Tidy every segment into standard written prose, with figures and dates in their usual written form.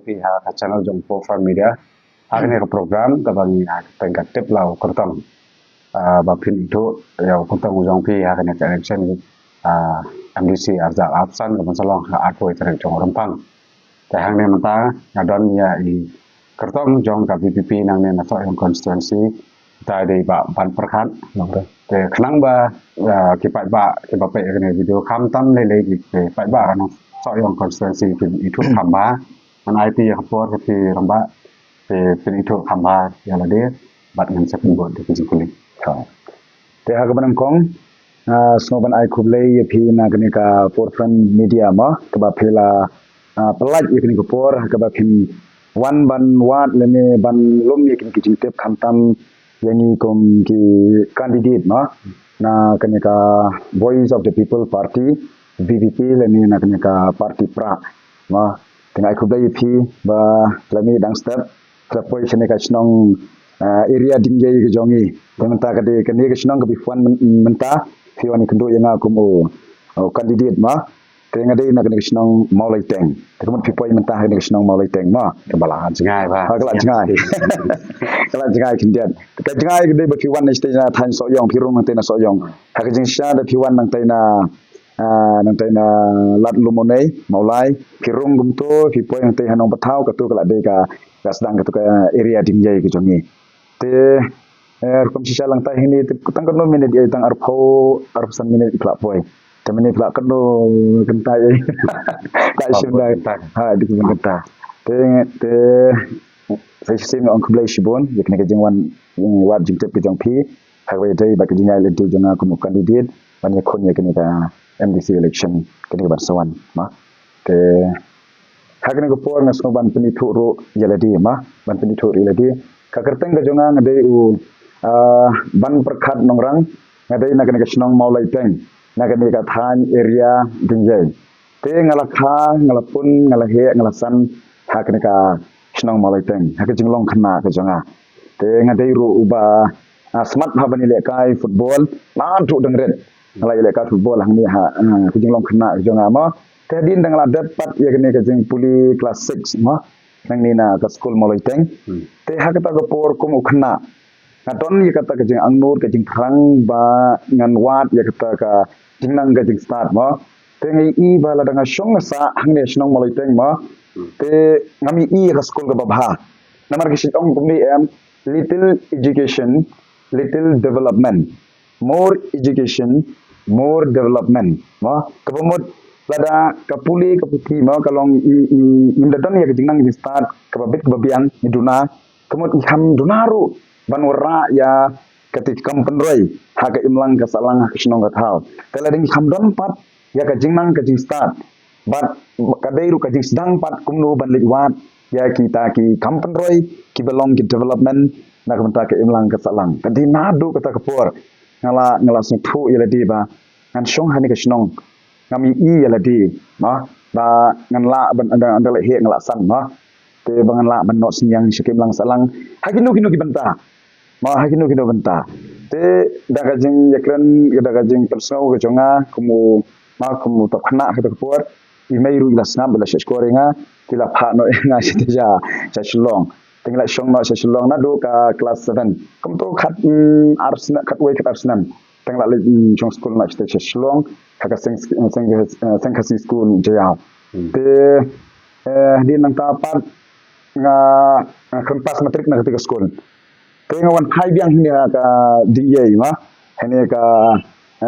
pihak channel jong profile media akhirnya ke program kabang tenggat tip lau kertong bapin itu ya kertong jong pihak akhirnya election MDC Arzal Absan ke masalah aku itu jong rempang tahang ni mentah ngadon ya i kertong jong ka BPP nang ni nasok yang konstituensi tadi ba ban perkat te kenang ba kipat ba kipat pe kene video kam tam le le ki pai ba kan so yang konstituensi itu kamba man IT ya por ke ramba te itu kamba ya la de bat ngan sepun bot de ki kuling te ha gaban kong snoban ai kuble ye phi na kene ka forefront media ma ka ba phela pelaj ye kene ko por ka ba phin wan ban wat le ne ban lom ye kene ki tep kam tam yani kom ki candidate na kene ka Voice of the People Party VVP lani na kene ka party pra tengah ikut dari pi ba lami dang step terpoi kene ka snong area dingjai ke jongi menta ka de kene ka snong ka bifwan menta fiwani kendo yang aku mo candidate tengah de na kene ka snong maulai teng kemudian pipoi menta kene ka snong maulai teng kebalahan jengai ba kelak jengai kelak jengai kindian ka jengai de ba fiwan na stage na than so yong pirung nang tena so yong ha ka jing sha de fiwan nang tena lat lumonei maulai pirung gumto pipoi nang tena nong patau ka tu kelak de ka sedang ka tu ka area dingjai ke jongi te kom sisa lang tai ini tang kono minit ye tang arpsan minit kelak poi temani kelak kono kentai tak sindai ha di kentai te saya sini orang kebelah Shibon, ia kena kejengwan yang wat jengtep kejeng pi, hakai day bak kejengai ledi jenga kumu kandidat, banyak kon ia kena ka MDC election kena bersawan, te hakai kepor ngasno ban penitu ro ia ledi ban penitu ro ledi, kakerteng kejenga ngadai ban perkat nongrang, ngadai nak kena kesenong mau laiteng, nak kena ka than area dingjai, te ngalakha ngalapun ngalahe ngalasan hakai ka senang malai teng hak jenglong kena ke janga te ngadai ru uba smart ha bani lekai football na tu dengret ngalai lekai football hang ni ke jenglong kena ke janga te din dang la dapat ya kene ke jeng puli kelas 6 nang ni na ke school malai teng te hak ta ke por kum kena ngadon ya kata ke jeng angnur ke jeng krang ba ngan wat ya kata ka jingnang ke jeng start te ngai i ba la dang syong sa hang ni senang malai teng te ngami i ka school ka babha namar ki sitong pumi little education little development more education more development kabumut lada kapuli kaputi kalong indadon ya jingnang di start kababit kababian iduna kemut iham dunaru banwara ya ketik kampenroi haga imlang kasalang kisnong kathau telading iham don pat ya ka jingnang ka jing start but kadairu ka jing sedang pat kumnu ban liwat ya kita ki kampen roy ki belong ki development nak menta ke imlang ke salang kadi nadu kata kepor ngala supu ya ladi ba ngan syong hani ke snong ngami i ya ladi ba ngan la ban anda le he ngala san te bangan la ban no sinyang sikim lang salang hakinu ki benta hakinu benta te daga jing yakran daga jing persau ke jonga kumu tak kena kata kepor imai ru ilas ngam bela skoringa tila pha no nga sitja shalong tingla shong no shalong na do ka class 7 kum to khat arsna khat wei khat arsnan tingla le chong school na sitja shalong ka sing khasi school jaya te din nang tapat nga kempas matrik na ketika school te ngawan hai biang ni ka dingyai hene ka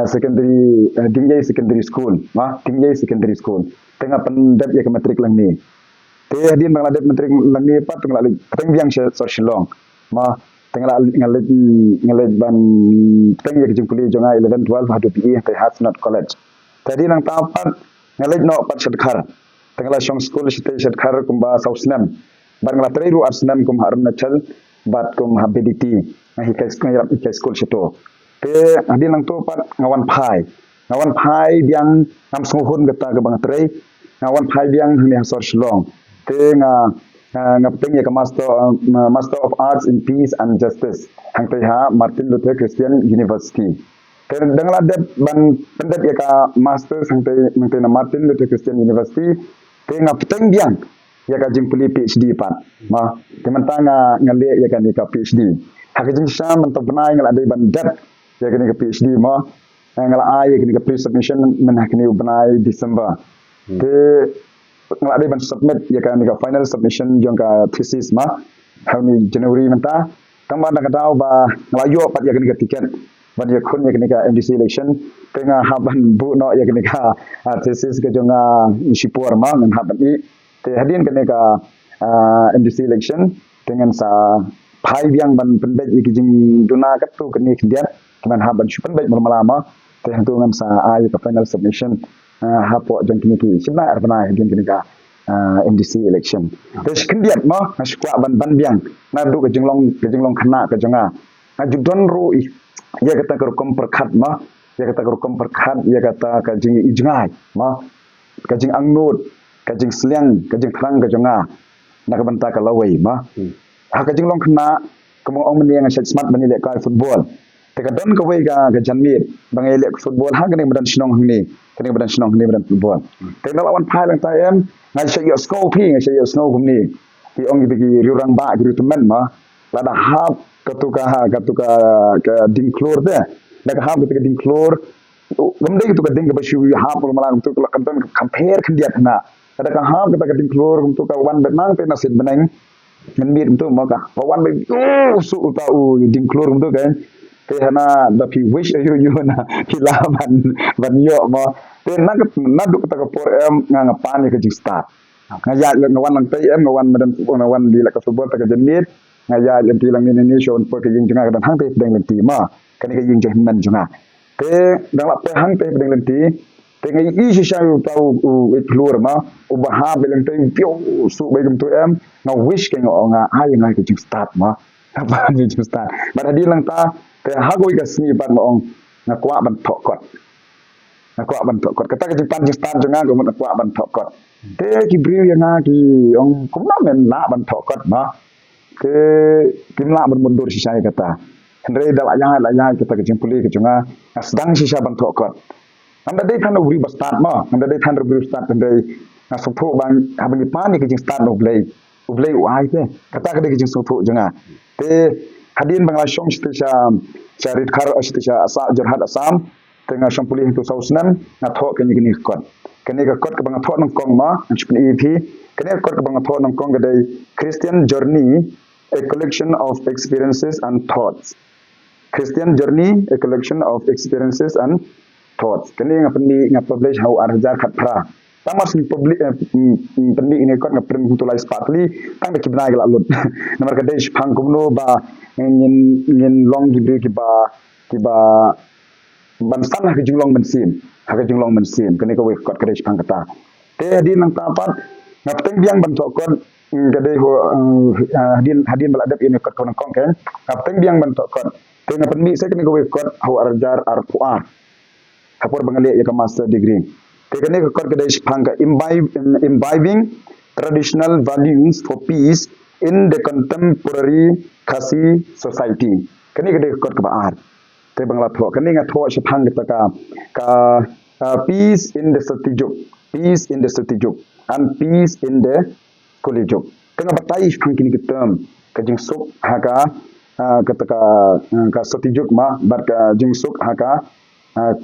secondary dingjai secondary school dingjai secondary school tengah pendap ya ke matrik lang ni te din bang ladet matrik lang ni pat tengah teng biang shilong tengah ngalet ban teng ya ke jempuli jonga 11 12 hadu pi te Hasnat College tadi nang tapat ngalet no pat shadkhar tengah shong school shadkhar kumba sausnam ban ngalatri ru arsnam kum harna chal bat kum habiditi ngahi kai school shito te adin nang to pat ngawan phai biang ngam smuhun gata ke bang trei ngawan phai biang ni hasor shlong te ngapeng ya ke master of arts in peace and justice hang te Martin Luther Christian University te dangla de ban pendet ya ka master hang te na Martin Luther Christian University te ngapeng biang ya ka jing puli PhD pat ma kemen tanga ngale ya kan ka PhD hak jing sam mentok benai ngal ada bandat ya kan ka PhD ma ngal ai kan ka pre-submission men hak ni benai December te ngal ada ban submit ya kan ka final submission jong ka thesis ma hau ni Januari menta tang ban ka dau ba nglayo pat ya kan ka tiket ban ya khun ya kan ka MDC election tengah haban bu no ya kan ka thesis ke jong sipur ma ngan haban ni te hadin kan ka MDC election dengan sa pai biang ban penbet iki jing duna kat tu kan ni kendian kan haban su penbet malama te hang tu ngan sa ai ka final submission hapo jong kini ki sibna arbana hadin kan ka MDC election te kendian ma ngasukwa ban biang na du ka jinglong khana ka jonga judon ro ya kata ka kom perkhat ma ya kata ka kom perkhat ya kata ka jing ijngai ma ka jing angnut ka jing sliang ka jing thrang ka jonga nak banta ka lawai ma ha ka jing long khna kemo ong meni ngang smart bani le ka football te ka don ka wei ka janmit bangai le football ha kene badan sinong hni kene badan sinong hni badan football te lawan phai lang ta em ngai sai yo snow phi ngai sai yo snow humni ki ong gi riurang ba gi rutumen ma la da hap katuka ka ding klor de da ka hap katuka ding klor gamde gitu ka ding ka bashu hap malang tu ka kan compare kendiat na ada ka hap kata ka ding klor untuk ka wan benang pe nasit benang ngan mit untuk maka wan be su utau ding klor untuk kan te hana da pi wish you na kilaban ban yo mo te na du kata ka por em nga pan ka jing start ngaya le ngawan lang pe em ngawan medan ngawan di la ka football ta ka jenit ngaya le ti lang ni show por ka jing junga ka dan hang te deng lenti ma kan ka jing jehnan junga te dang la pe hang te deng lenti te ngai I si sha tau u klur ma u baha beleng te pio su be gum tu em na wish ke nga ai ngai ka jing start ma ba ni jing start ba di lang ta te ha go ka sni ban ma ong na kwa ban thok kot na kwa ban thok kot kata ka jing pan jing start junga go na kwa ban thok kot te ki briu yang ki ong kum na men la ban thok kot ma ke kim la ban mundur si sha kata andre dal ayah kita ke jing puli ke junga sedang si sha ban thok kot anda dai than ubri bastat ma anda dai than ubri bastat anda na sopho bang habang ipani ke jing start ublei uai te kata ke jing sopho junga te hadin bangla shong stisha charit khar stisha asa jarhat asam tengah shong puli tu sausnan na tho ke ni kot kene ka kot ke bang tho nang kong ma chpni EP kene kot ke bang tho nang kong ke dai Christian Journey, a collection of experiences and thoughts. Christian Journey, a collection of experiences and thoughts. Kini ngapni publish how arjar khatra. Tamas ni public pendi ini kot ngaprim tulai spatli tang de kibna gala lut. Namar ka dei phang kumno ba ngin long gibri ki ba ban san ha jinglong bensin. Ha jinglong bensin kini ka we kot ka dei phang kata. Te di nang tapat ngapteng biang ban tok kot gadai ho hadin baladap ini kot kong kong kan ngapteng biang ban tok kot te ngapen mi saya kini ka we kot how arjar arpuar hapur bangali ya ka master degree te kini ka kot ka dei phang ka imbibing traditional values for peace in the contemporary Khasi society kini ka dei kot ka baar te bangla tho kini nga tho si phang ka peace in the Satijuk and peace in the Kulijuk kena batai phang kini ka term ka jing suk haka kata ka Satijuk ma bar ka jing suk haka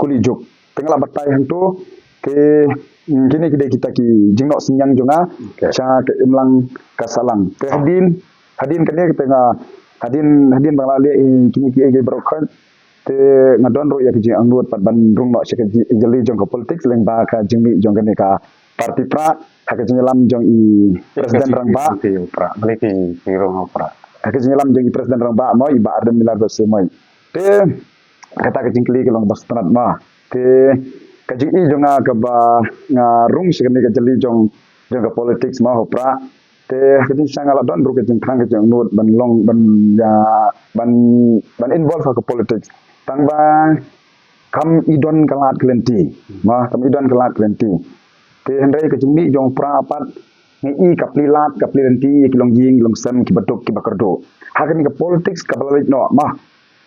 Kulijuk tengah batai hang tu ke kini kita ki jingnok sinyang junga cha ke imlang ka salang te hadin kene tengah hadin bangla le kini ki broken te ngadon ro ya ki jing angut pat ban rung no se jeli jong ka politics leng ba ka jingmi jong kene ka parti pra hak jenyelam jong I presiden rang ba pra meliki rong pra hak jenyelam jong I presiden rang ba mo I ba ardem milar do semoi te kata ka jingkli ke long bastrat ma te ka jing I jonga ka ba nga rung se kene ka jeli jong ka politics ma ho pra te hak jing sangala don ru ka jing khang ka jong nut ban long ban involve ka politics tang ba kam idon kalat klenti ma kam idon kalat klenti te hendrai ke jumi jong pra pat ngi kapli lenti ki long ying long sem ki batok ki bakardo hakan ke politics ka balawit no ma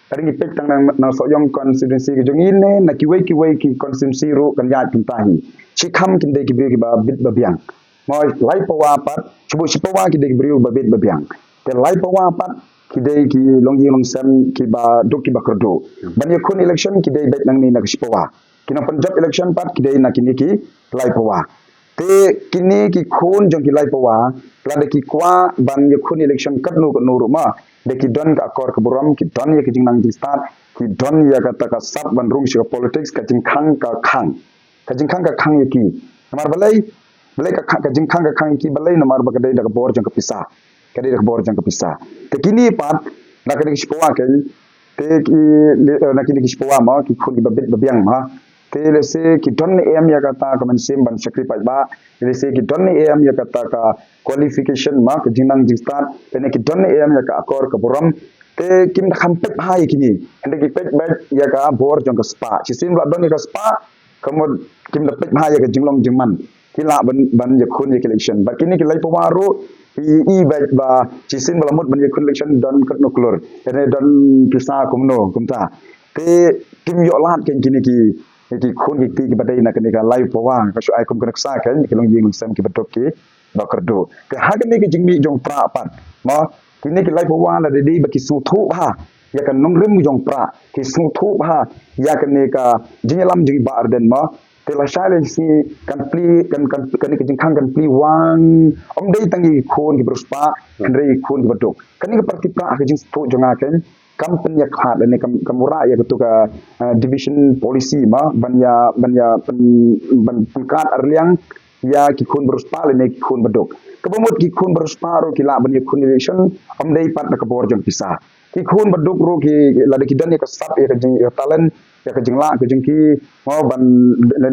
tari ngi pek tang na so yong constituency ke jong ine na ki wei ki constituency ro kan ya tin tahi chi kham kin de ki be ki ba bit ba biang mo lai pawa pat chubu sipawa ki de briu babet babiang te lai pawa pat ki de ki longi long sem ki ba duk ki ba kerdo ban ye kun election ki de bet nang ni nak sipawa kina Punjab election pat ki de nak ni ki lai pawa te kini ki khun jong ki lai pawa la de ki kwa ban ye khun election kat nu ruma de ki don ka akor ka buram ki don ye ki jing nang jing start ki don ya kata ka sab ban rung shi politics ka jing khang ka khang ye ki mar balai ka jing khang ka khang ki balai na mar ba ka dai da bor jang ka pisa ka dai da bor jang ka pisa te kini pat na ka ki shpawa ke te ki na ki shpawa ma ki khun ki babet babiang ma te le se ki don em ya kata ka man sim ban sacrifice ba le se ki don em ya kata ka qualification ma ka jing nang jing start te ne ki don em ya ka akor ka buram te kim kham pet hai kini ende ki pet bet ya ka bor jang ka spa chi sim la don ka spa kamod kim la pet hai ya ka jinglong jingman kila ban ya khun ya election ba kini ki lai pawaru i bet ba chi sim la mut ban ya khun election don kat no klor ene don kisa kumno kumta te kim yo lat ken kini ki khun ki badai na kini ka lai pawang ka su ai kum kana sa kan ki long jing sam ki batok ki ba kerdo ke ha kini ki jingmi jong pra pat ma kini ki lai pawang la de ba ki su thu ha ya kan nong rim jong pra ki su thu ha ya kini ka jingalam jing ba arden ma te la shale si kan pli kan ki jing khang kan pli wang om dei tangi khun ki bruspa kan rei khun ki batok kini ka parti pra ka jing thu jonga kan company ya khat ne kamura ya tu ka division policy ma banya ban kat arliang ya ki khun bruspa le ki khun badok kabamut ki khun bruspa ro ki la ban ya khun election am dei pat ka bor jong pisa ki khun badok ro ki la de ki dan ya ka sap ya ka jing talent ya ka jing la ka jing ki ma ban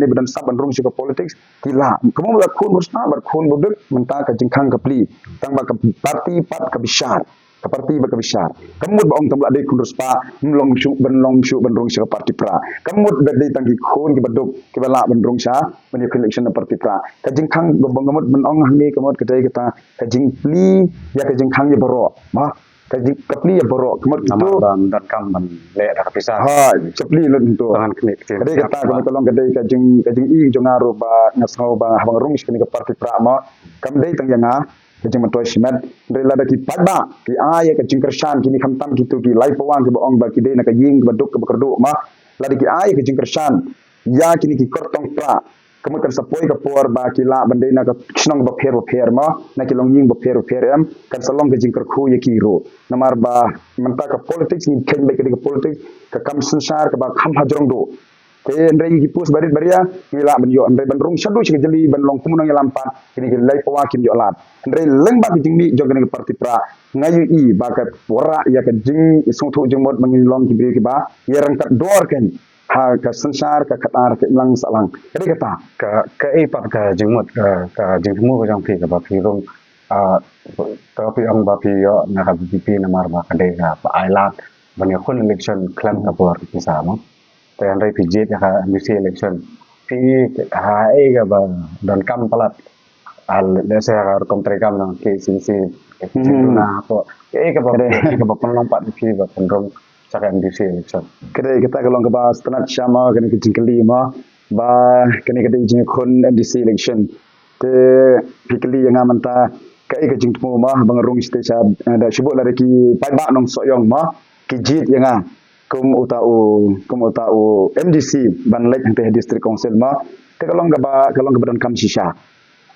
ne ban sap ban rong shi ka politics ki la kabamut khun bruspa bar khun badok menta ka jing khang ka pli tang ba ka parti pat ka bishar parti berkebesar. Kamut ba ong tambla dei kun ruspa long shu ban rong sha parti pra. Kamut ba dei tangki khon ki baduk ki bala ban rong sha ban election parti pra. Ka jing khang bang kamut ban ong hang ni kamut ka dei kata ka jing pli ya ka jing khang ya boro ma ka jing ka pli ya boro kamut nama itu ban dan kam ban le da pisah ha cepli lu tu tangan kene ka dei kata kamut tolong ka dei ka jing i jongaru ba ngasau ba habang rong shi ka parti pra ma kam dei tang yang kajing matoi simet rela da ki padba ki aya ka jingkershan kini khamtam gitu ki lai pawang ki boong ba ki de na ka ying baduk ka berdu ma la ki aya ka jingkershan ya kini ki kortong pra kemudian sapoi ka por ba ki la bandai na ka snong ba pher ma na ki long ying ba pher em kan salong ka jingker khu ye ki ro namar ba menta ka politics ni ken ba ka politics ka kam sansar ka ba kham hajrong do te ndai ki pus barit baria ni la ban yo ndai ban rung shadu chi jeli ban long kumunang lampan kini ki lai pawa kim yo lat ndai leng ba jing mi jog ni parti pra ngayu i ba ka wara ya ka jing sung thu jing mod mangin long ki ki ba ye rang kat dor ken ha ka sansar ka katar ke lang salang kadi kata ka e pat ka jingmot ka jingmu ko jang phi ka ba phi rong ka phi ang ba phi yo na ka bp na mar ba ka de ka ba ai lat ban ya kun election klam ka bor ki sa moแต่อันไรพิจิตนะคะมิเซเลชั่นพี่หาเองกับดันกัมพลัดอันเลเซอร์คอมเตรกัมนังเคซินซีซินดูนาตัวเองกับpenelong pakพี่แบบเป็นรองจากมิเซเลชั่น kedai kita kalau ke bahas tanat syama kena ke jingkeli ma ba kena ke jing kon MDC election te pikeli yang amanta kai ke jing tmu ma bangrung stage ada sebut lari ki pai ba nong soyong ma ki jit yang kum utau MDC ban lek hang district council ma te kalau ke badan kam shisha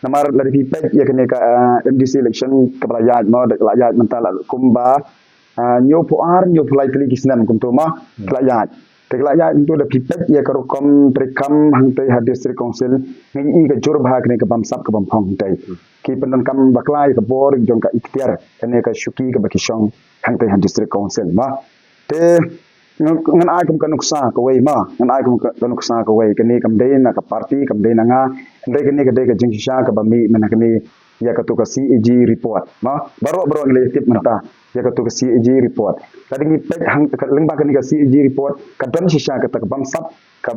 namar lari pi pek ya kena ke MDC election ke rakyat ma rakyat mental kumba nyo puar nyo pulai teli kisnan kuntu ma rakyat te rakyat itu da pi pek ya karo kom trekam hang te district council ngi ke jur bah kena ke bamsap ke bampong tai ki pendan kam baklai ke bor jong ka ikhtiar kena ke syuki ke bakisong hang te district council ma te ngan ai kum kanuksa ka wei ma ngan ai kum kanuksa ka wei kini kam dei na ka party kam dei na nga dei kini ka dei ka jingsha ka bami mana kini ya ka tu ka CAG report ma baro ile tip mata ya ka tu ka CAG report tadi ni pek hang ka lengba kini ka CAG report ka dan shisha ka ta bam sap ka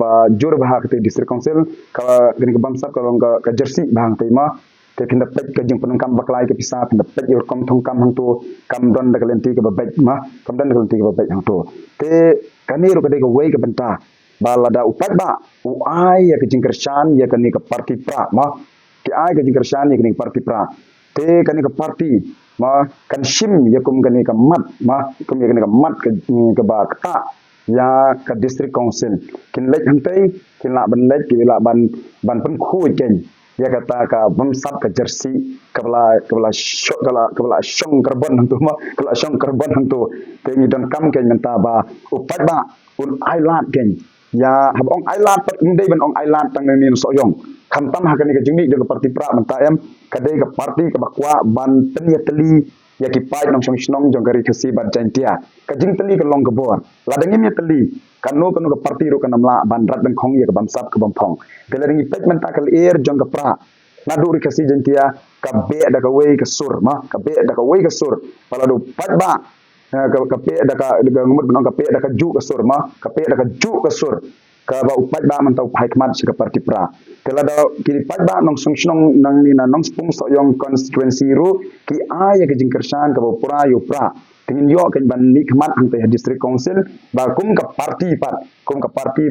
ba jur bah ka district council ka kini ka bam sap ka jersey bang te ma te pinda pek ka jing penung kam baklai ke pisa pinda pek yor kom thong kam hang tu kam don da kalenti ke babek ma kam don da kalenti ke babek hang tu te kani ro ka de ka wei ka benta balada upat ba u ai ya ke jing kershan ya kani ka parti pra ma ki ai ka jingkersan ya kini parti pra te kani ka parti ma kan shim ya kum kani ka mat ma kum ya kani ka mat ka ba ta ya ka district council kin lek hantai kin la ban lek ki la ban pen khu ken ya kata ka bam sap ka jersey kabla shong karbon hantu ma kabla shong karbon hantu te ni dan kam ken menta ba upat ba un ailat ken ya hab ong ailat pat ndai ban ong ailat tang ni so yong kam tam ha ka ni ka jingni de parti pra menta em kadai ka parti ka bakwa ban tenia teli ya ki pai nong song snong jong gari khasi ban jantia ka jing teli ka long ka bor la dangim ya teli kanu ka parti ro ka namla ban rat ban khong ya ka bam sap ka bam phong pela ringi pet menta kal air jong ka pra na du ri khasi jantia ka be da ka wei ka sur ma ka be da ka wei ka sur pala du pat ba ka pe da ka ngumut nong ka pe da ka ju ka sur ma ka pe da ka ju ka sur ka ba upat ba man tau pai kmat ka parti pra tela da kiri pat ba nong song snong nang ni na nong spung so yong constituency ru ki ay ka jingkersan ka ba pura yo pra tingin yo kan ban ni kmat ang te district council ba kum ka parti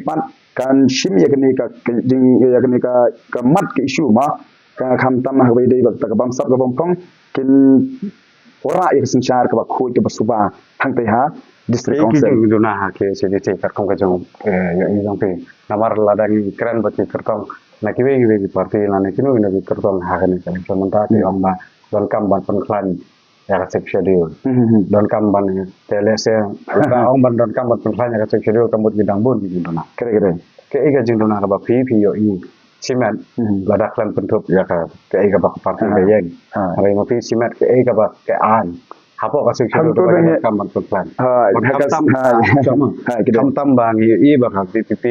pat kan shim ya kini ka jing ya kini ka mat ka issue ma ka kham tam ha wei dei ba ta ka bam sap ka bam kong kin ora ya senchar ka ba khoi ka ba suba hang te ha district council ki jong na ha ke se de kar kong ka jong ya i jong pe namar ladang kran ba kar kong na ki we parti la na kinu na kar kong ha ka ni ka menta ki om ba don kam ban pan klan ya ka sek schedule don kam ban tele se ka ong ban don kam ban pan klan ya ka sek schedule kam bot gidang bun ki jong na kere ke ai ka jong na ka ba pi yo i simet ladak klan pentup ya ka ke ai ka ba parti be yen hari ma pi simet ke ai ka ba ke an hapo ka sek schedule ka kam ban pan klan kam tam bang i ba ka PPP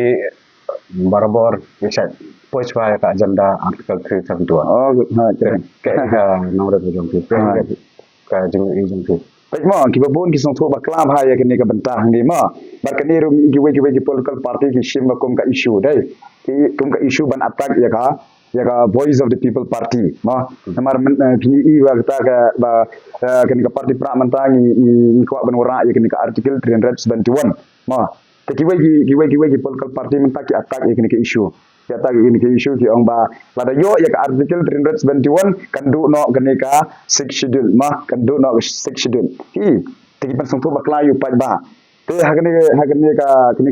barabor bisa push by ka agenda artikel 372 oh ke nomor tu jong ka jeng i jong tu baik mo ki babun ki song thoba klam ha ya kini ka bentah ni mo bar kini rum ki we political party ki shim ba kum ka issue dai ki kum ka issue ban attack ya ka voice of the people party mo namar kini i wa ta ka ba kini ka party pra mantangi ni ko ban wara ya kini ka article 371 mo te ki we political party mentaki attack ya kini ka issue ya ta ini ke issue ki ong ba pada yo ya ka article 371 kan du no kene ka 6 schedule ma kan du no 6 schedule hi tegi pan song ba kla yu pa ba te ha kene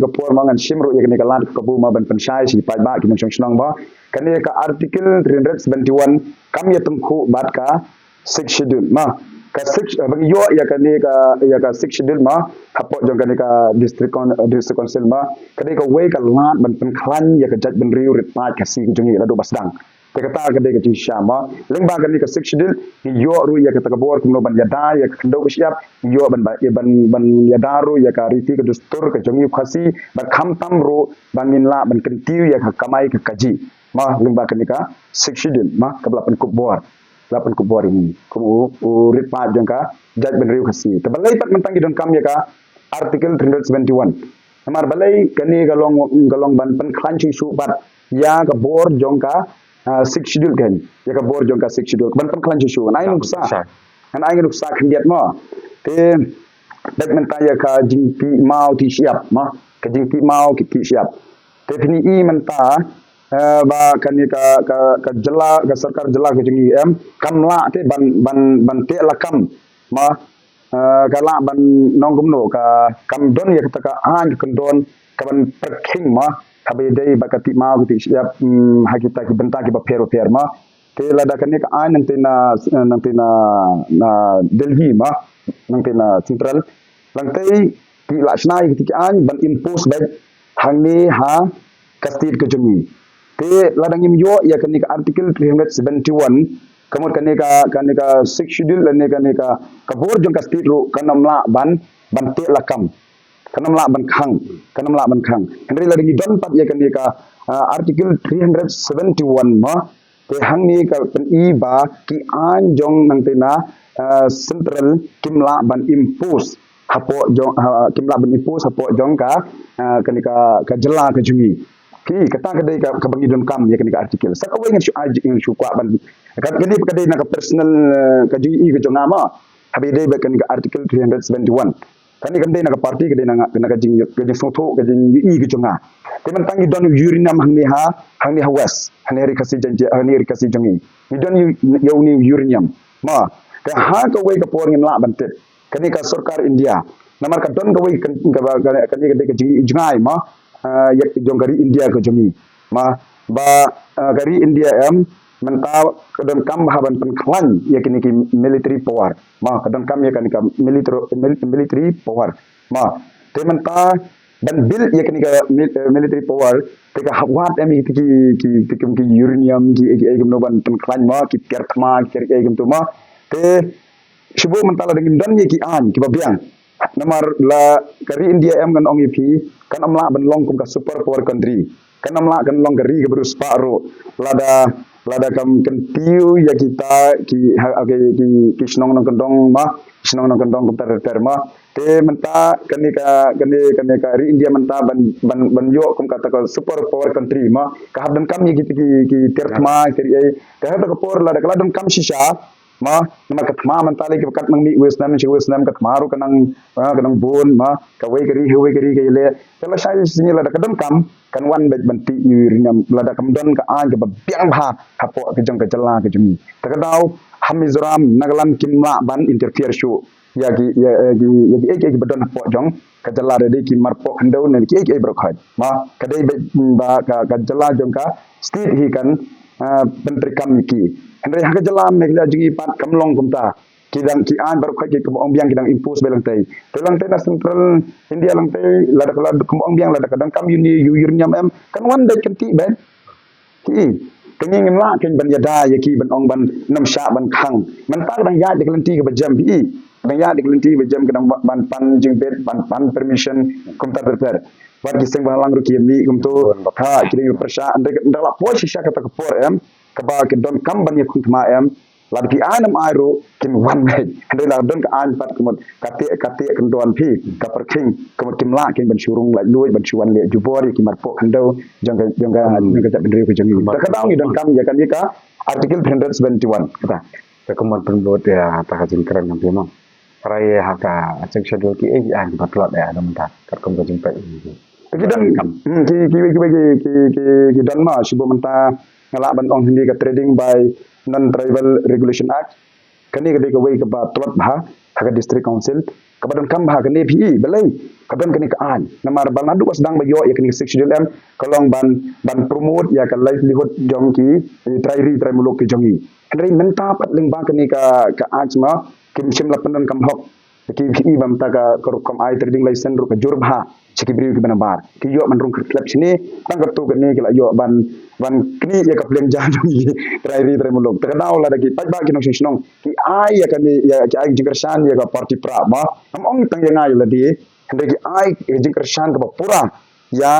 ka por mangan simru ya kene ka land ka bu ma ban pensai si pa ba ki mong snong ba kene ka article 371 kam ya tengku bat ka 6 schedule ma ka 6 bagi yo ya ka 6 schedule ma hapo jong kene ka district council ma kene ka we ka lat ban pen klan ya ka jaj ben riu rit pa ka si jongi la do basdang te kata ka de ka ji shama leng ba kene ka 6 schedule yo ru ya ka ta bor kuno ban ya da ya ka ndo siap yo ban ya daru ya ka riti ka dustur ka jongi khasi ba kham tam ru ban min la ban kentiu ya ka kamai ka kaji ma leng ba kene ka 6 schedule ma ka bla pen kup bor lapan kubor ini kumu urit pa jengka jaj ben riu khasi te balai pat mentang don kam ya ka article 371 amar balai kani galong ban pen khan chi su pat ya ka bor jongka 6 schedule kan ya ka bor jongka 6 schedule ban pen khan chi su nai nuksa an ai nuksa khandiat mo te dak mentang ya ka jingpi mau ti siap ma ka jingpi mau ki siap te fini i menta ba kani ka jela ka sarkar jela ke jengi em kam la te ban te la kam ma ka la ban nong gumno ka kam don ya ka an kan don ka ban perking ma ka be dei ba ka ti ma ti siap hakita ki benta ki ba pero ma te la da kani ka an nanti na Delhi ma nanti na central lantai ki la snai ki an ban impose baik hangni ha kastit ke jengi te ladang im yo ya kani ka article 371 kamot kani ka 6 schedule dan kani ka bor jong ka state ru kanam la ban te lakam kanam la ban khang henry ladang i don pat ya kani ka article 371 ma te hang ni ka pen i ba ki an jong nang te na central kimla ban impose hapo jong kimla ban impose hapo jong ka kani ka jela ka jungi ki kata kedai ka bangi don kam ya kini ka artikel sak awe ngan syu kwa ban kan kini kedai na ka personal ka ji ke jongama habi dai ba kini ka artikel 371 kan ni kan dei nak parti ke dei nak jing sotho ke jing i ke jonga te man tangi don urinam hang ni ha west hang ni kasi janji hang ni kasi jongi ni don you ni urinam ma ka ha ka wei ka por ngin la ban te kan ni ka sarkar India namar ka don ka wei kan ni ke jing jungai ma yak jong gari India ke jongi ma ba gari India menta kadang kam haban penklan ya kini ki military power ma kadang kam ya kini ka military power ma te menta dan bil ya kini ka military power te ka hawat emi ki uranium ki egem no ban penklan ma ki kertma ki egem tu ma te shibu menta la dengan dan ya ki an ki babiang namar la kari India kan ong ipi kan amla ban long kum ka super power country kan amla kan long gari ke berus paro lada kam kentiu ya kita ki snong nang kendong ma snong nang kendong kum ter ma te menta kani ka ri India menta ban yo kum kata ka super power country ma ka hadam kam ye ki terma kiri ka hada ka por lada kala dam kam shisha ma nama ka thma menta le ki kat nang mi wesnam ka thmaru kanang bon ma ka wei kari ke le kala sai sini lada kadam kam kan wan bet banti yurinyam lada kam don ka an ke biang bha hapo ke jong ke jela ke jumi takadau hamizoram nagalan kimla ban interfere show ya ki bedon hapo jong ka jela de ki marpo khandau ne ki brokhai ma kadai ba ka jela jong ka state hi kan pentri kam ki hendai ha ka jela me la jingi pat kamlong kumta kidang ki an baru kai ke ong biang kidang impose belang tai telang tai na central India lang tai lada kala ke ong biang lada kadang kam yuni yurnyam kan wan dai kan ti ben ki kengi ngim la ken ban yada ya ki ban ong ban nam sha ban khang man ta dang ya de kan ti ke bajam bi dang ya de kan ti bajam kadang ban pan jing bet ban pan permission kum ta ter war ki seng balang ru ki mi kum tu ha ki yu persha ande ndala po shisha kata ke por ka ba ke don kam ban ya kuntma lad ki anam airo kim wan mai andai la don ka an pat kumot kate kendon pi ka perking kumot kim la kin ban surung la lui ban chuan le jubori ki marpo kando jangga tak bendri ku jangi ta kadang ni don kam ya kan ka artikel 371 kata ta kumot penbot ya ta jing kran nam pino rai ha ka acheng schedule ki an batlot ya dam ta ka kum ka jing pe ki dan ki dan ma shibo menta ngala ban ong hindi ka trading by non tribal regulation act kani ka wei ka ba tlot bha ka district council ka badan kam bha kani phi belai ka dan kani ka an namar baladu was dang ba yo ya kani sexual kalong ban promote ya ka livelihood jong ki trai muluk ki jongi kani menta pat ling ba kani ka ajma kim sim la pandan kam hok ki phi bam ta ka kam ai trading license ru ka jurbha chiki bri ki banabar ki yo man rung klep sini tang ka tu kani ki la yo ban kini ya ka plem jan ni trai muluk ta daw la ki pa ba ki no shinong ki ai ya kani ya ki ai jingkersan ya ka party pra ma am ong tang ya ngai la di hande ki ai jingkersan ka pura ya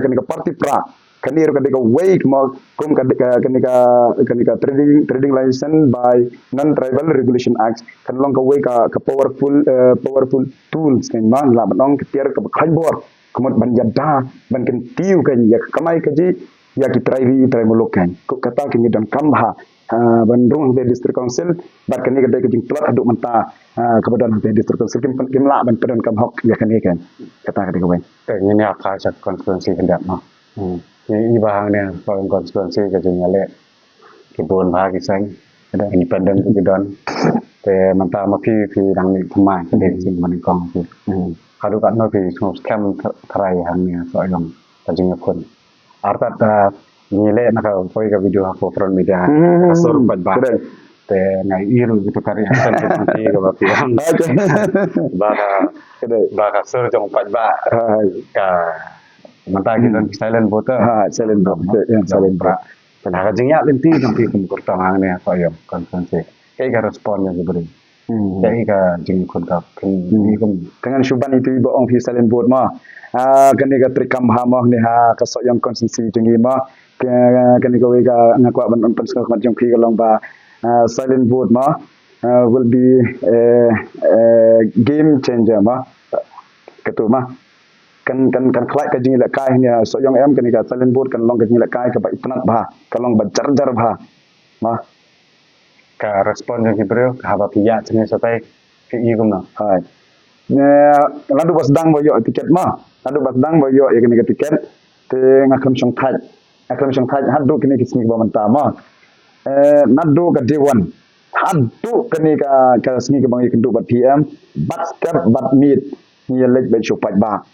kani ka party pra kani ru ka de ka wei ma kum ka kani ka trading license by non tribal regulation acts kan long ka wei ka powerful tools kan man la ban ong tiar ka khan bor kumot ban yada ban kan tiu kan ya kamai ka ji ya ki trai muluk kan ko kata kini dan kambha bandung de district council bat kani ka de jing plot aduk menta kebadan de district council kim la ban pedan kam hok ya kani kan kata ka de wen te ni aka cha constituency kan dak no ni bahang ne bahang constituency ka jing ale ki bon bha ki sang ada independent ki don te menta ma phi dang ni thmai ka de jing man kong ki kadu kan no phi scam thrai hang ne so yom ka jing kon artat ni le na ka koi ka video ha front media kasur pat ba te ngai iru gitu kari akan nanti ka ba piang ba ka sur jong pat ba ka mata kita silent voter silent voter yang silent pra pen ha jing ya lenti nanti kum kurtang ang ne so yom konsensi kai ka respond yang diberi kai ka jing kun ka ni kum dengan syuban itu ibu ong fi silent vote ma kani ka trikam ha ma ni ha ka so yang konsensi jengi ma kani ka wei ka ngakwa ban on penskak mat jong fi ka long ba silent vote ma will be a game changer ma ketu ma kan khlai ka jing la kai ni so yang kani ka silent vote kan long ka jing la kai ka ba itnat ba ka long ba jar ba ma ka respond yang diberi ka ba piya chene satai ki i kum na hai Lalu basdang boyo tiket mah. Lalu basdang boyo ya kini tiket. Te ngaklam syong taj. Ngaklam syong taj hadu kini kismi ba menta mah. Nadu ka dewan. Hadu kini ka sini ke bangi kendu bat PM. Bat step bat meet. Ni lek ba syupat ba.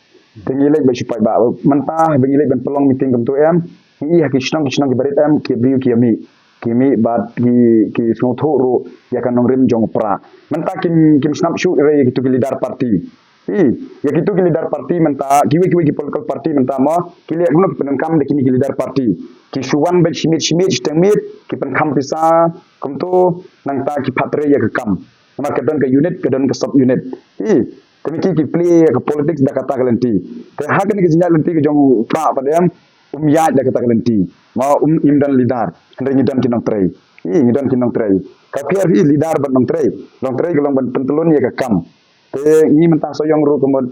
Tengi lek ba syupat ba. Menta bengi lek ban pelong meeting kem tu em. Ni ha kisnong ki barit em ki briu ki mi. Kimi bat ki semua thoro ya kan rim jong pra menta kim snap shoot re gitu ki leader party ya gitu ki leader party menta ki political party menta ma ki lihat guna penenkam de kini ki leader party ki suwan be simit tengmit ki penkam pisa kum tu nang ta ki patre ya ke kam ma ke don ke unit ke don ke sub unit kami ki play ke politics da kata kalenti te hagen ke jinjal lenti ke jong pra padam yaaj da kata kalenti ma imdan leader hendak ngidan kinong tray ngidan kinong tray ka piar leader ban nong tray kelong ban pentelun ya ka kam te ni mentang soyong ru komod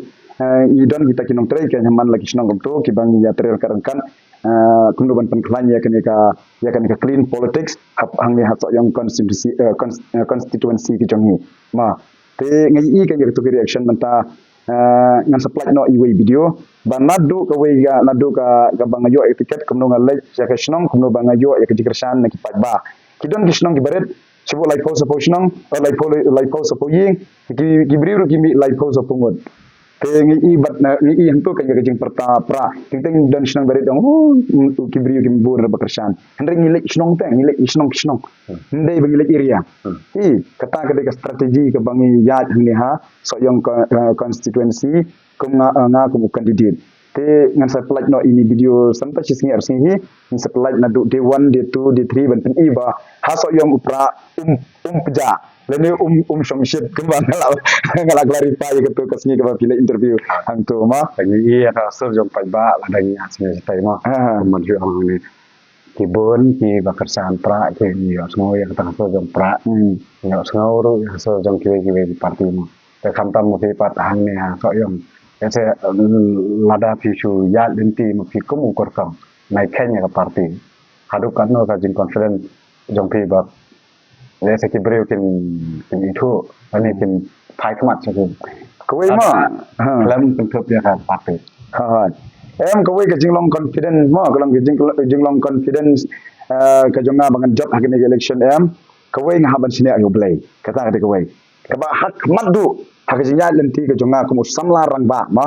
ngidan kita kinong tray ka nyaman lagi senong gomto ki bang ya tray kan kundu ban penklan ya kan ka clean politics hang ni hat soyong constituency ki jongi ma te ngai kan ya to reaction menta ngan supply no iwe video ban nadu ka we ga nadu ka bangayo etiket kumno ngalai ya ka snong kumno bangayo ya ka jikersan na ki ba kidon ki snong ki baret sibo like pose snong like pose ying ki briru ki mi like pose pungot te ngi bat ngi hantu ka ya ka jing perta pra ting don snong baret dong ki briru ki bur ba kersan hendre ngi lek snong teng ngi lek snong ndai bangi lek area kata ka strategi ka bangi yat ni ha so yang constituency kum nga kum candidate te ngan sa plate no ini video sampai sisngi arsihi ni sa plate na day 1 day 2 day 3 ban pen iba ha so yang upra peja lene shomship kembang ngala clarify ke kasni ke bila interview hang tu ma iya ka ser jong pai ba la dai asmi tai ma man ju ang ni kibun ki bakarsan pra ke ni asmo ya kata ser jong pra ya asmo ru ya ser jong ki parti mo te kam tam mo ki pat hang ni ha so yang ya se lada pisu ya lenti mo ki kum ukor kam nai kenya ka parti hadu kan no ka jing confident jong pi ba le se ki breu kin itu ani kin thai khamat se koi ma lam kin thop ya ka parti em koi ka jing long confident ma ka long jing long confidence ka jonga bangan job hakin election em koi nga haban sini ayo play kata kata koi ka ba hak madu hak jinya lenti ka jonga ko samla rang ba ma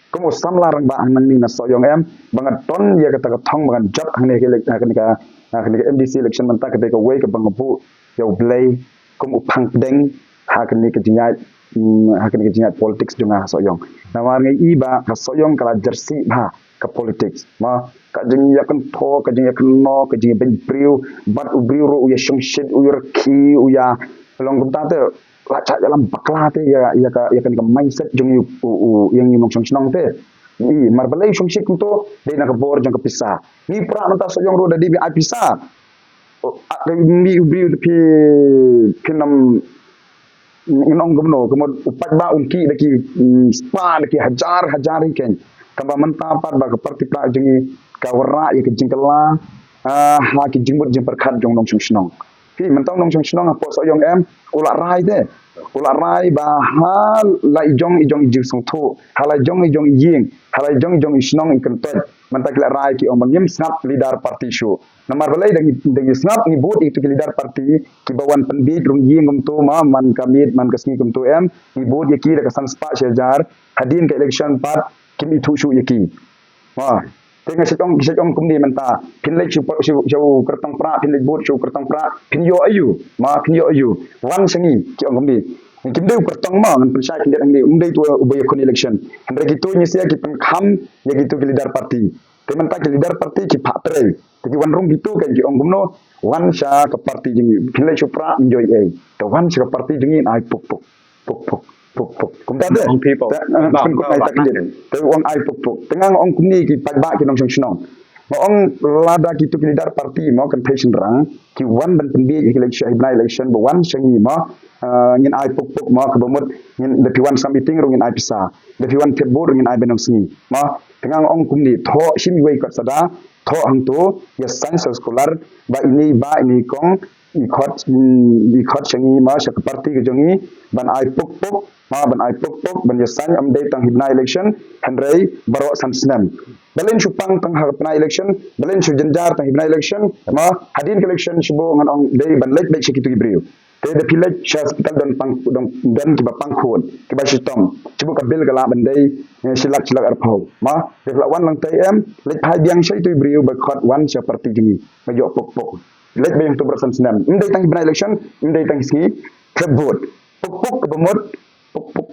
ko samla rang ba an ni na so yong em bangan ton ya kata ka thong bangan job hakin ka MDC election manta ka ka wei ka bangapu yo play kum upang deng hakin ka jinya politics jonga so yong nawar ngai iba ka so yong kala jersey ba ka politics ma ka jing ya kan tho ka jing ya kan no ka jing ben priu bat u briu ro ya shong shit u yer ki u ya long kum ta te la cha dalam bakla te ya kan ka mindset jong u yang ni mong shong te ni marbalai shong shit to de na ka bor jong ka pisa ni pra manta so yong ro da di pisa ni u briu pi pinam inong gumno kemudian upat ba unki daki spa daki hajar ikan kamba menta pat ba parti pla jengi kawra ya kejingkela ha ki jingbut jing perkhat jong nong snong fi mentong nong snong apo so yong em ula rai de ula rai ba hal la ijong jing song tho hala ijong ying hala ijong snong ikan tet mentak la rai ki omangim snap leader party show nomor balai dengan snap ni bot itu ki leader party ki bawan pendit rung ying kum tu ma man kamit man kasni kum tu em ni bot ye ki da kasan spa shajar hadin ke election part kim itu shu ye ki wah tengah sejong kum ni menta pinlek shu kertang pra pinlek bot shu kertang pra pin yo ayu wan sengi ki kum ni kim deu kertang ma ngan pensai ki dang ni umdei tu ubay kon election hendra gitu ni sia ki pen kham ye gitu ki leader party teman tak leader party ki patre jadi wan rong gitu kan ki ongumno wan sha ka party jing pinlek supra enjoy to wan sha ka party jing ai puk kum ta de people kun ko ai tak din te wong ai puk tengang ong kum ni ki pat ba ki nong snong ma ong lada ki tu leader party ma kan thai rang ki wan ban pendi election ibna election bo wan shangi ma ngin ai puk ma ka bamut ngin the one some meeting ngin ai pisa the one table ngin ai benong singi ma tengang ong kumni tho shimi wei kat sada tho hang tu ya science scholar ba ini kong i khot changi ma sak party ke jongi ban ai puk ma ban ai puk ban ya san am dei tang hibna election hanrei baro san snam balen chupang tang hapna election balen chu janjar tang hibna election ma hadin election shibo ngan ong dei ban lek bek sikitu gibriu te de pilek sha hospital dan ki ba pangkhon ki ba shitom chibu ka bil gala ban dei silak arpau ma de la wan lang tai em lek hai biang shai tu gibriu ba khot wan sha party jingi ba yo puk lek bayang tu bersan senam indai tang hibna election indai tang singi kebut puk ke bemut puk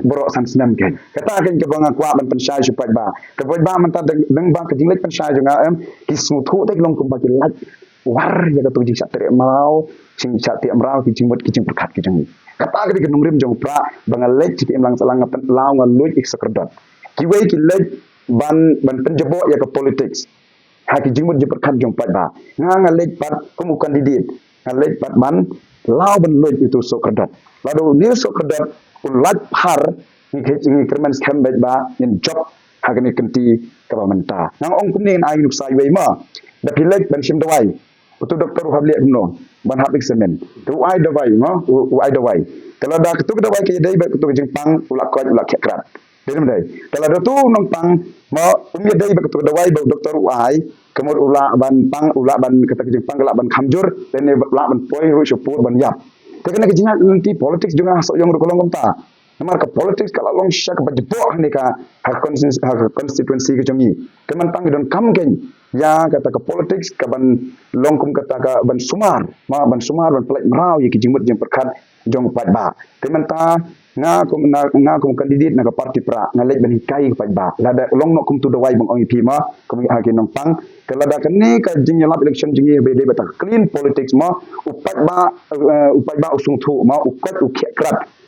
bro san senam kan kata kan ke bang kwa ban pensai supaya ba ke ba man ta deng ba ke jinglek pensai juga em ki smuthu tek long kum ba ki lat war ya ka tu jing sat tere mau sing sat ti amrau ki jing perkat ki jing kata ke nung rim jong pra bangalek ki em lang salang pen law ngal luit ik sakerdot ki wei ki lek ban penjebo ya ke politics haki jingmut je perkat jong pat ba nga lek pat kumu kandidat lek pat ban law ban luit itu sakerdot lalu ni sakerdot ulat har ni kerman scam ba in job hakani kenti ka menta nang ong kumni ai nuk sai wei ma da pilek ban sim dawai utu doktor habli no ban hapik semen tu ai dawai ma ai dawai kalau dah ketuk dawai ke dai ba ketuk jingpang ulak ko ulak kekrat dem dai kalau dah tu nong pang ma dai ba ketuk dawai ba doktor ai kemur ulak ban kata jingpang ulak ban khamjur dan ulak ban poi ru support ban yap kena kejingat nanti politik juga sok yang rukolong komta namar ka politics kala long syak ba jebok ni ka hak constituency ke jongi keman tang don kam ken ya kata ka politics ka ban longkum kata ka ban sumar ban pelak merau ye kijimut jeng perkat jong pat ba keman ta nga kum kandidat na ka parti pra ngalek ban hikai pat ba lada long no kum tu dawai bang ong pi ma kum ha ke nong pang kala da kene ka jing yalap election jing ye bede bata clean politics ma upat ba usung thu ma ukat ukhet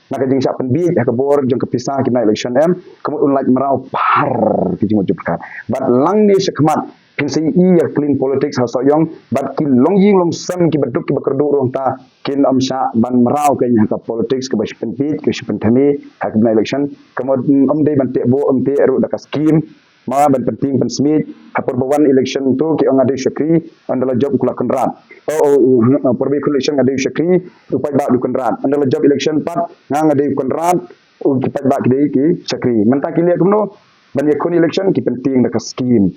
nak jing sak penbi ka bor jong kepisah kena election em kemudian like merau par ki jing jupat bat lang ni sekmat kinsi ya clean politics ha so yong bat ki long ying long sam ki beduk ki bekerdu rong ta kin amsha ban merau ke nya ka politics ke bas penbi ke sepentami ha kena election kemudian dei ban te bo te ru da ka scheme ma ban penting ban smith hapur bawan election tu ki ong ade syakri adalah job kula kenrat perbi election ade syakri upai ba du kenrat adalah job election pat ngang ade kenrat upai ba ki syakri menta ki lihat kumno ban yakun election ki penting da ka scheme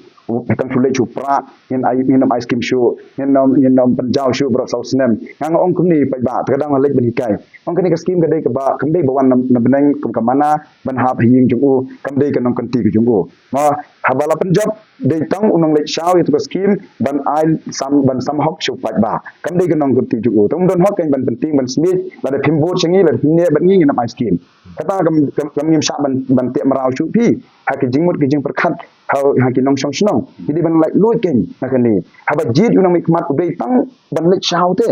petang sule chupra in ice cream show in nom penjau show bro sau sinem ngang ong kumni pai ba kadang lek ben hikai ong kini ka scheme ka dei ka ba kamdei bawan na beneng kum kamana ban hap hing jungu kamdei ka nong kanti ku jungu ma habala penjob dei tang unong lek shau itu ka scheme ban ai sam hok shu pai ba kamdei ka nong kanti jungu tong don hok kan ban penting ban smith la da pimbo chengi la himne ban ngi nam ice cream kata kam ngim sha ban te marau shu pi ha ki jingmut ki jing perkat ha ki nong song snong jadi ban like luit ken nakani haba jit unang mikmat udai tang ban lek shau te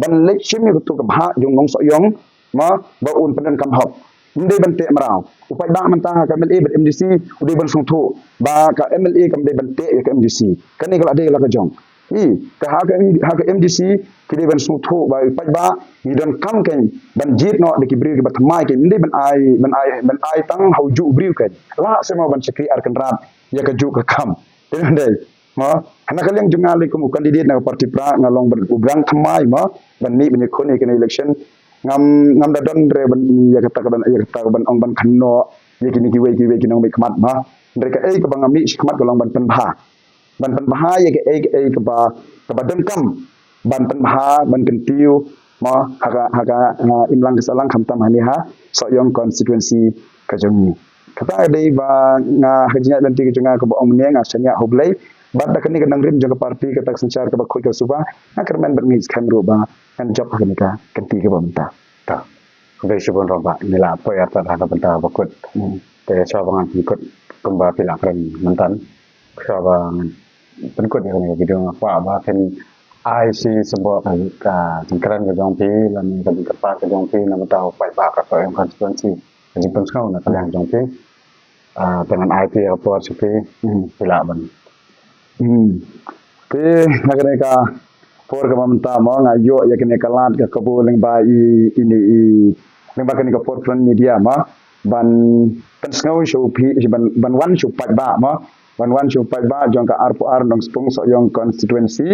ban lek shimi tu ka bha jong ngong so yong ma ba un pen kam hop ndai ban te marau upai ba man ta ka MLA ban MDC udai ban song thu ba ka MLA kam dai ban te ka MDC kani kala dai la ka jong ka ha ka MDC ki dai ban song thu ba upai ba ni don kam ken ban jit no de ki bri ba thamai ken ndai ban ai tang hauju bri ken la sema ban sekri ar kan rat ya ka ju ka kam dai ma hana kalian junga le kum kandidat na parti pra ngalong berubrang thamai ma ban ni ban khone ken election ngam da don re ban ya kata ban ong ban khanno ye kini ki we ki nong me kmat ma mereka ka bang ami kmat golong ban pen bha ye ke ka ba dem kam ban pen bha ban kentiu ma haga imlang kesalang khamtam hani ha so yong constituency ka jong kata dei ba nga hajinya dan tiga junga ka ong ne nga sanya hoblai bat da kani kadang rim jaga parti ka tak sancar ka ba khoi ka suba na kerman bermi skam ro ba kan job ka ni ka kenti ka ba menta ta dei subon ro ba ni la po ya ta ka benta bakut te so bangan ikut kemba pila keren mentan so bangan penkut ya ni video apa ba ken IC sebab ka keren ka jong pi lan ka ka ka jong pi na mata pai ba ka so yang konstituensi jadi penskau na ka jong pi dengan IP apa seperti pila ban te nagane ka por ka mamta mo ngayo ya kene kalat ka kabo leng ba ini leng ba kene ka por front media ma ban pensngau show pi ban wan show pat ba ma ban wan show pat ba jong ka arpu ar nong spung so yong constituency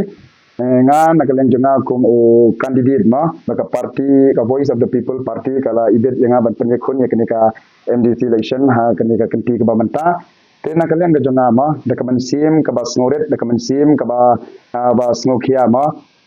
nga nakaleng jonga kum o candidate ma maka party ka voice of the people party kala ibet yang ban penyekun ya kene ka MDC election ha kene ka kenti ka bamanta tena kalian ga jonga ma da ka sim ka ba snoret da ka sim ka ba snokia ma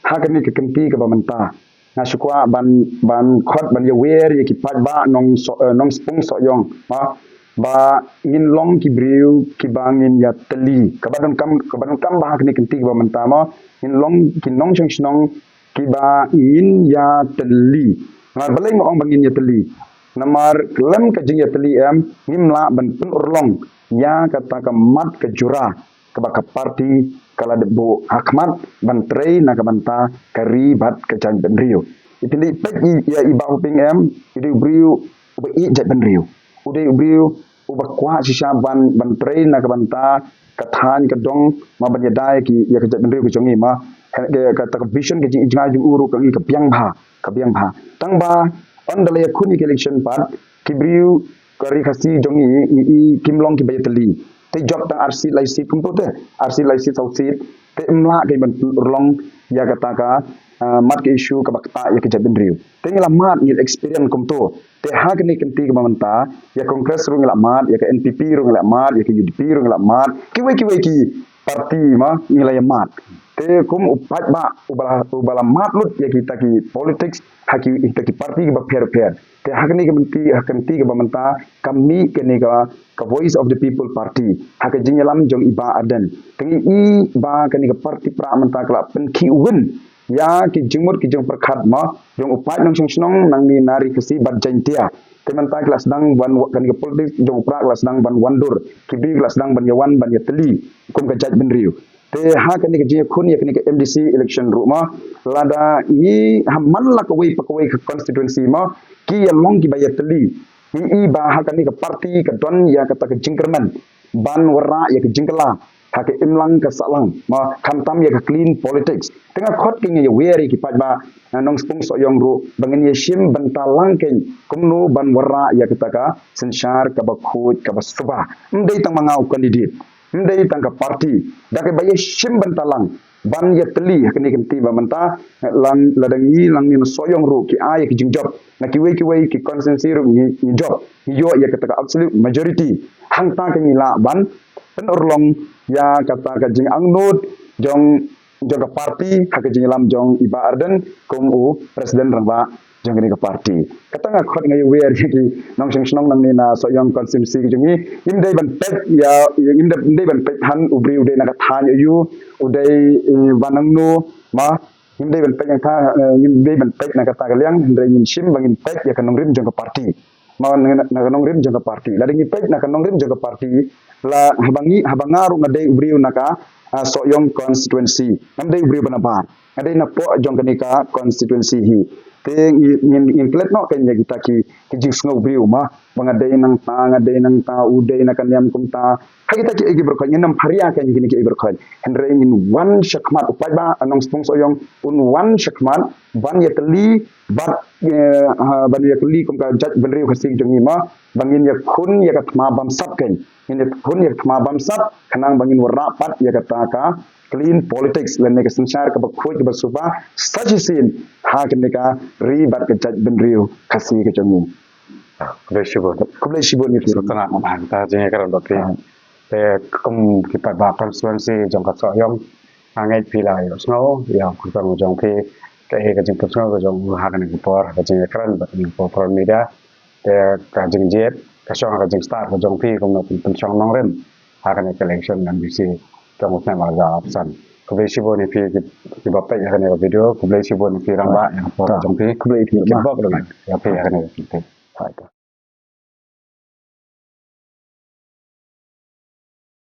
ha kene ka kenti ka bamanta na shukwa ban khot ban ye wer ye ki pat ba nong spung so yong ma ba ngin long ki briu ki bangin ya teli kabadon kam ba kene kenti ka bamanta ma in long ki nong chung snong ki ba in ya teli ngar baleng ong bangin ya teli namar lem ka jing ya teli ngimla ban pun urlong ya kata ka mat ke jura ka ba ka parti kala debu hakmat ban trei na ka banta kari bat ke jan ben rio itili pek ya iba huping ide briu uba i jet ben rio ude briu uba kwa sisa ban trei na ka banta kathan ka dong ma ban yadai ki ya ka jet ben rio ki jongi ma ka ta vision ke jing ju uru ka biang bha tang ba on dale khuni election part kibriu kari khasi jongi i kimlong ki bayateli te job tang RC laisi kumpote RC laisi sausit te imla ke ban urlong ya kata ka mat ke issue ka bakta ya ke jabin riu te ngila mat ngil experience kumto te hak ni kenti ka mamanta ya kongres ru ngila mat ya ke NPP ru ngila mat ya ke UDP ru ngila mat kiwe ki parti ma ngila ya mat te kum upat ba ubala mat lut ya kita ki politics haki kita ki parti ki ba fair te hakni ke bamanta kami kene ka voice of the people party hak jinyalam jong iba aden tengi i ba kene ka parti pra manta kala pen ki win ya ki jingmut ki jong perkhat ma jong upat nang snong nang ni nari kesi bat jantia kemanta kala sedang ban kene ka politik jong pra kala sedang ban wandur ki bi kala sedang ban yawan ban ya teli kum ka jaj ben riu te ha kene ke je khun ya kene ke MDC election ruma lada ni hamman la ka wei pakawei ke constituency ma ki ya long ki bayateli i ba ha kene ke parti ke don ya kata ke jingkerman ban warna ya ke jingkela ha ke imlang ke salang ma khamtam ya ke clean politics tengah khot ki ya weri ki pat ba nong spung so yong ru bangen ye shim bantalang ken kumnu ban warna ya kata ka sensyar ka ba khut ka ba suba ndai tang mangau candidate ndai tangka parti dake baye shim bantalang ban ye teli kini kenti ba menta lang ladangi lang ni soyong ru ki ay ki jingjob na ki wei ki consensus ru ni job yo ya kata absolute majority hang ta ki la ban pen urlong ya kata ka jing angnut jong ka parti hak jing lam jong iba arden kum u presiden rangba jong ni ka parti katanga khot ngai wer ki nong sing snong nang ni na soyong consensus ki jingi imdai ban pek ya imdai ban pek han ubri udai na ka than yu udai wanang no ma imdai ban pek yang tha imdai ban pek na ka ta liang ndai min shim bangin pek ya kanong rim jong ka parti ma na kanong rim jong ka parti la dingi pek na kanong rim jong ka parti la habangaru ngadai ubri na ka soyong constituency namdai ubri banabar ngadai na po jong kanika constituency hi te in klet no kan yagi taki jing sngo briu ma bangadai nang ta udai na kan yam kum ta hagi taki igi berkhan nam pharia kan yagi ki berkhan henre in one shakmat upai ba anong spung soyong un one shakmat ban yatli bat ban yatli kum ka jaj benriu khasing jongi ma bangin ya khun ya ka thma bam sap kan in khun ya thma bam sap khanang bangin warra pat ya ka ta ka clean politics lenne ke sanchar ka bakhoi ke basuba sajisin ha kene ka ri bat ke jaj ben riu khasi ke jongi kublai shibo ni tana ma ta je karan ba te kum ki pa ba constituency jong ka so yong angai pila yo snow ya ku ta jong phi ke jing ka snow jong ha kan ki por ka je karan ba ni por media te ka jing jet ka shong ka jing start ka jong phi kum no pun shong nong rem ha kan ke election nan bisi ka mo na ma ga option kublai shibo ni phi ki ba pa ya kan video kublai shibo ni phi ramba ya por jong phi kublai ki ba ya phi ya kan